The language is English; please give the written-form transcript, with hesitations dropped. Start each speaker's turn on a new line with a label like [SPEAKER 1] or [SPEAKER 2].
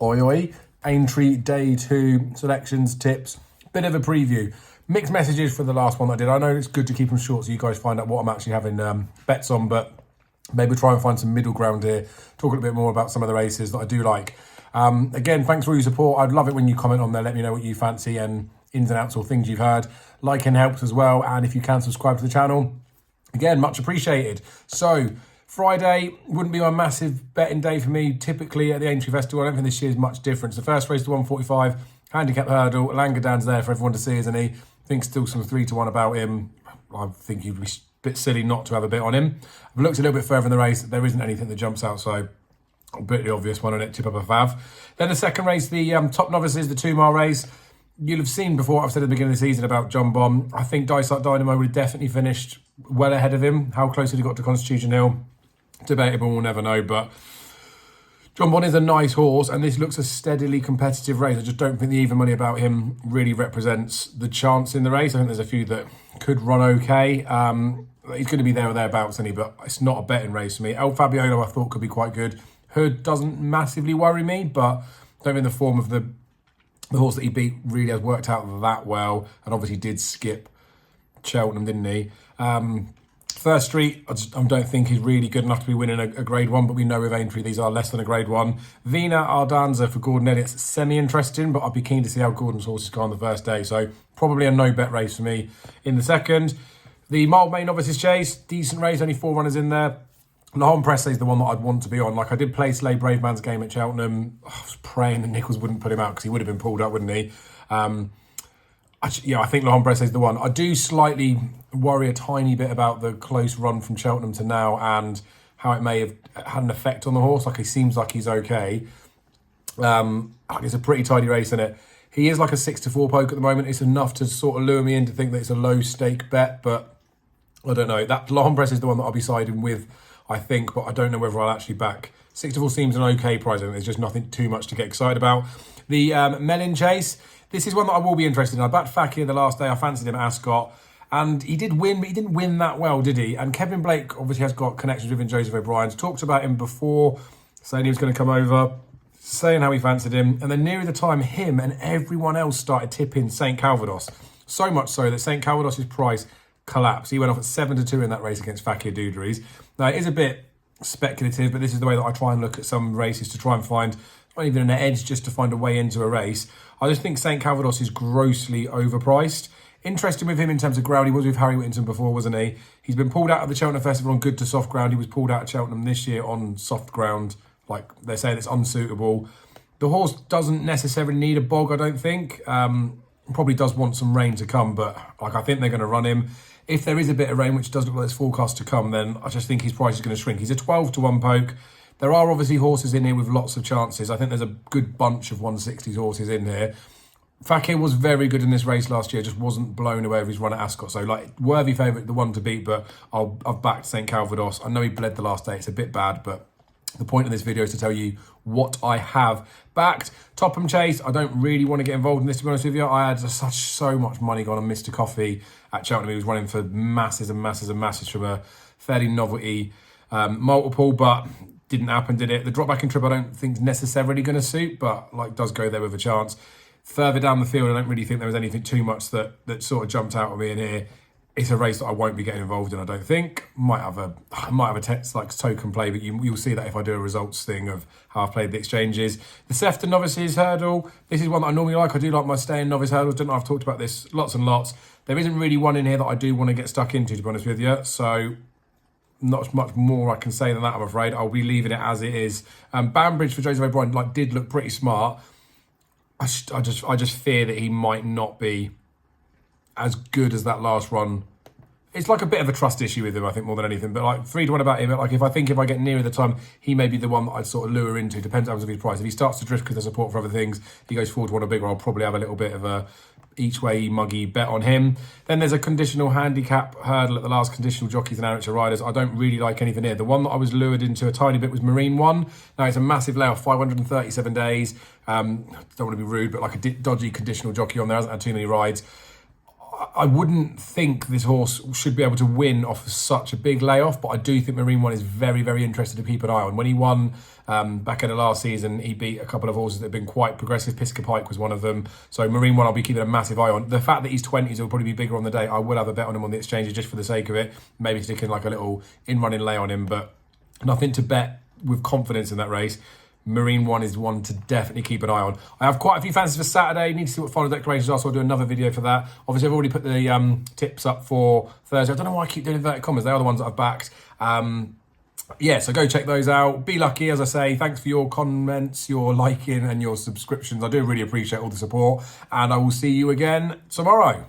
[SPEAKER 1] Oi oi. Aintree Day 2 selections, tips, bit of a preview. Mixed messages for the last one I did. I know it's good to keep them short so you guys find out what I'm actually having bets on, but maybe try and find some middle ground here. Talk a little bit more about some of the races that I do like. Again, thanks for all your support. I'd love it when you comment on there. Let me know what you fancy and ins and outs or things you've heard. Liking helps as well. And if you can subscribe to the channel, again, much appreciated. So Friday wouldn't be my massive betting day for me. Typically at the Aintree Festival, I don't think this year's much different. The first race to 145, handicap hurdle. Langadan's there for everyone to see, isn't he? I think still some 3-1 about him. I think he'd be a bit silly not to have a bit on him. I've looked a little bit further in the race. There isn't anything that jumps out, so a bit the obvious one on it, tip up a fav. Then the second race, the top novices, the 2-mile race. You'll have seen before, I've said at the beginning of the season about John Bomb. I think Dysart Dynamo would have definitely finished well ahead of him. How close had he got to Constitution Hill? Debatable, we'll never know, but John Bon is a nice horse, and this looks a steadily competitive race. I just don't think the even money about him really represents the chance in the race. I think there's a few that could run okay. He's going to be there or thereabouts, isn't he? But it's not a betting race for me. El Fabiolo, I thought, could be quite good. Hood doesn't massively worry me, but I don't think the form of the horse that he beat really has worked out that well, and obviously did skip Cheltenham, didn't he? First Street, I don't think he's really good enough to be winning a grade 1, but we know with Aintree these are less than a grade 1. Vina Ardanza for Gordon Elliott's semi-interesting, but I'd be keen to see how Gordon's horses go on the first day. So probably a no-bet race for me in the second. The Mild Main Novices Chase, decent race, only 4 runners in there. Lahon Presse is the one that I'd want to be on. Like, I did play Slay Brave Man's game at Cheltenham. I was praying that Nichols wouldn't put him out because he would have been pulled up, wouldn't he? I think Lahon Presse is the one. I do slightly worry a tiny bit about the close run from Cheltenham to now and how it may have had an effect on the horse. Like, he seems like he's okay. It's a pretty tidy race, isn't it? He is like a 6-4 poke at the moment. It's enough to sort of lure me in to think that it's a low stake bet, but I don't know. That Lahon Presse is the one that I'll be siding with, I think, but I don't know whether I'll actually back. 6-4 seems an okay price. I think there's just nothing too much to get excited about. The Melon Chase. This is one that I will be interested in. I backed Fakir the last day. I fancied him at Ascot. And he did win, but he didn't win that well, did he? And Kevin Blake obviously has got connections with Joseph O'Brien's. Talked about him before, saying he was going to come over, saying how he fancied him. And then nearer the time, him and everyone else started tipping St. Calvados. So much so that St. Calvados' price collapsed. He went off at 7-2 in that race against Fakir Doudries. Now, it is a bit speculative, but this is the way that I try and look at some races to try and find not even an edge, just to find a way into a race. I just think St. Calvados is grossly overpriced. Interesting with him in terms of ground. He was with Harry Whittington before, wasn't he? He's been pulled out of the Cheltenham Festival on good to soft ground. He was pulled out of Cheltenham this year on soft ground. Like, they're saying it's unsuitable. The horse doesn't necessarily need a bog, I don't think. Probably does want some rain to come, but like, I think they're going to run him. If there is a bit of rain, which does look like it's forecast to come, then I just think his price is going to shrink. He's a 12-1 poke. There are obviously horses in here with lots of chances. I think there's a good bunch of 160s horses in here. Fakir was very good in this race last year, just wasn't blown away with his run at Ascot. So, like, worthy favourite, the one to beat, but I've backed St. Calvados. I know he bled the last day. It's a bit bad, but the point of this video is to tell you what I have backed. Topham Chase, I don't really want to get involved in this, to be honest with you. I had so much money gone on Mr. Coffee at Cheltenham. He was running for masses and masses and masses from a fairly novelty multiple, but didn't happen, did it? The drop back and trip I don't think is necessarily going to suit, but like does go there with a chance. Further down the field, I don't really think there was anything too much that sort of jumped out at me in here. It's a race that I won't be getting involved in, I don't think. I might have a text like token play, but you'll see that if I do a results thing of how I've played the exchanges. The Sefton Novices Hurdle. This is one that I normally like. I do like my stay in novice hurdles. Don't know, I've talked about this lots and lots. There isn't really one in here that I do want to get stuck into, to be honest with you. So not much more I can say than that, I'm afraid. I'll be leaving it as it is. Banbridge for Joseph O'Brien did look pretty smart. I just fear that he might not be as good as that last run. It's like a bit of a trust issue with him, I think, more than anything. But like 3-1 about him, like if I get nearer the time, he may be the one that I'd sort of lure into. Depends on his price. If he starts to drift because of support for other things, he goes forward to one a bigger, I'll probably have a little bit of a each way muggy bet on him. Then there's a conditional handicap hurdle at the last, conditional jockeys and amateur riders. I don't really like anything here. The one that I was lured into a tiny bit was Marine One. Now it's a massive layoff, 537 days. Don't want to be rude, but like a dodgy conditional jockey on there, hasn't had too many rides. I wouldn't think this horse should be able to win off of such a big layoff, but I do think Marine One is very, very interested to keep an eye on. When he won back in the last season, he beat a couple of horses that have been quite progressive. Pisca Pike was one of them. So Marine One, I'll be keeping a massive eye on. The fact that he's 20s will probably be bigger on the day. I will have a bet on him on the exchanges just for the sake of it. Maybe sticking like a little in-running lay on him, but nothing to bet with confidence in that race. Marine One is one to definitely keep an eye on. I have quite a few fancies for Saturday. Need to see what final declarations are, so I'll do another video for that. Obviously, I've already put the tips up for Thursday. I don't know why I keep doing inverted commas. They are the ones that I've backed. Yeah, so go check those out. Be lucky, as I say. Thanks for your comments, your liking, and your subscriptions. I do really appreciate all the support. And I will see you again tomorrow.